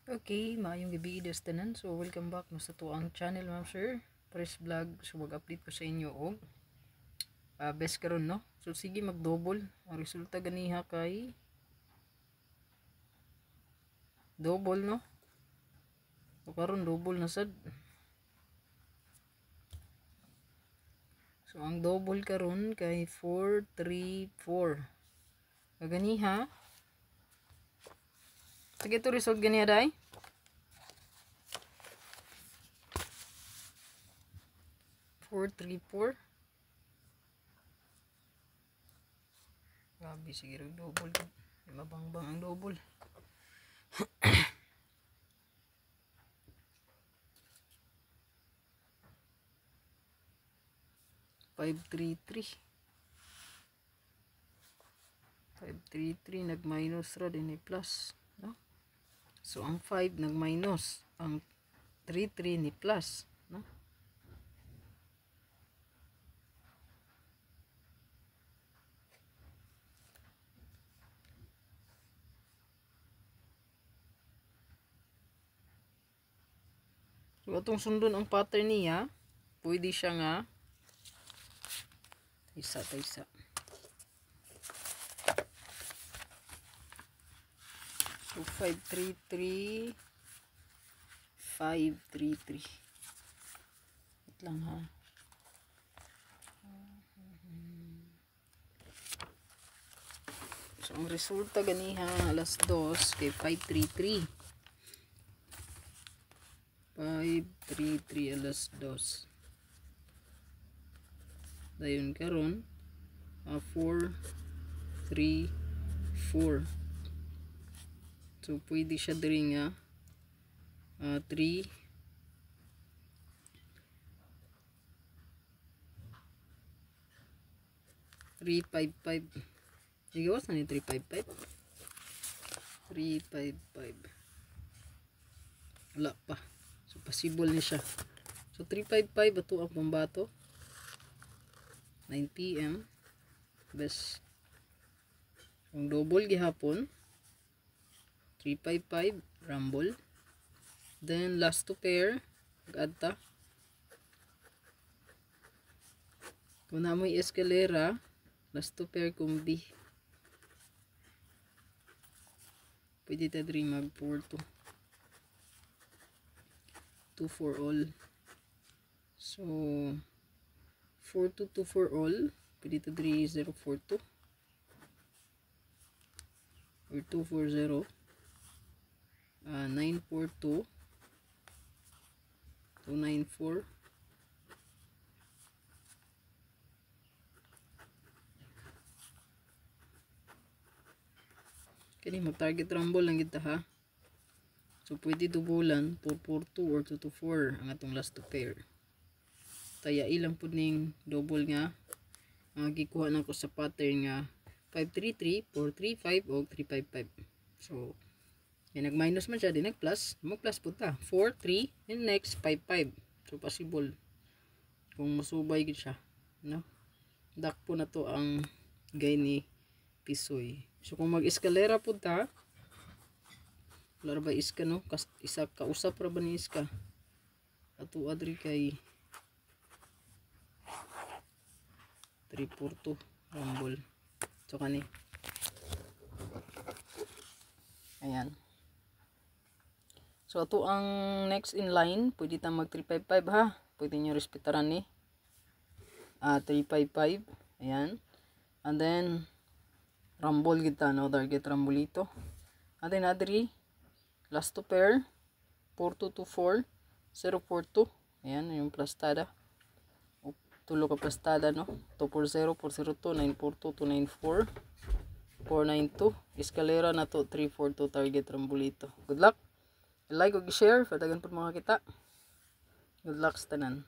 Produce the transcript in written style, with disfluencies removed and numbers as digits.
Okay, maayong gabi des tanan. So welcome back no sa tuang channel, ma'am sir. Press vlog. So mag-update ko sa inyo og best karon no. So sige mag-double. Ang resulta ganiha kay double no. So karon double na sad. So ang double karon kay 434. Ganiha. Sige to result ganiha dai. 434. Grabe, sige rin double. Mabangbang ang double. 533. 533 nag-minus ra din ni plus, no? So ang 5 nag-minus, ang 33 ni plus, no? So atong sundon ang pattern niya, pwede siya nga taysa. So 533 533. Wait lang ha. So ang resulta ganiha alas 2 kay 533. 533 alas 2. Dayon karon 434. So pwede siya diri nga 3 355. Igawas na ni 355. 355. Wala pa. So possible ni siya. So 355 ato ang pambato. 9 PM. Best. Ang double gihapon 355 rumble. Then last two pairag-adta. Kung na mo'y escalera, last two pair kumbi. Pwede ta diri mag 4-2. 2 for all. So 4-2 for all. Pwede ta diri 0-4-2 or 2-4-0. 9-4-2 2-9-4. Kani mag-target rumble lang kita ha. So pwede dubulan 4-4-2 or 2-2-4 ang atong last two pair. Taya ilang pud ning double nga gikuha na ko sa pattern nga 533, 435 o 355. So nag-minus man siya, di nag-plus, mag-plus po ta 4, 3, and next 5, 5. So possible kung masubay gid siya, no? Dak po na to ang gay ni Pisoy. So kung mag-eskalera po ta, wala ba iska, no? Isa ka usap ra ba ni iska ato adri kay 342 rumble. So kani ayan. So ato ang next in line, pwede ta mag 355 ha. Pwede nyo respetaran ni 355. Ayan. And then rumble kita, no? Target rumble ito. And then adri last two pair 4224 042. Ayan yung plastada. Tulo ka plastada, no? 240 402 942 294 492. Escalera na to 342 target rumble ito. Good luck. Like o share, padagan po mga kita. Good luck sa tanan.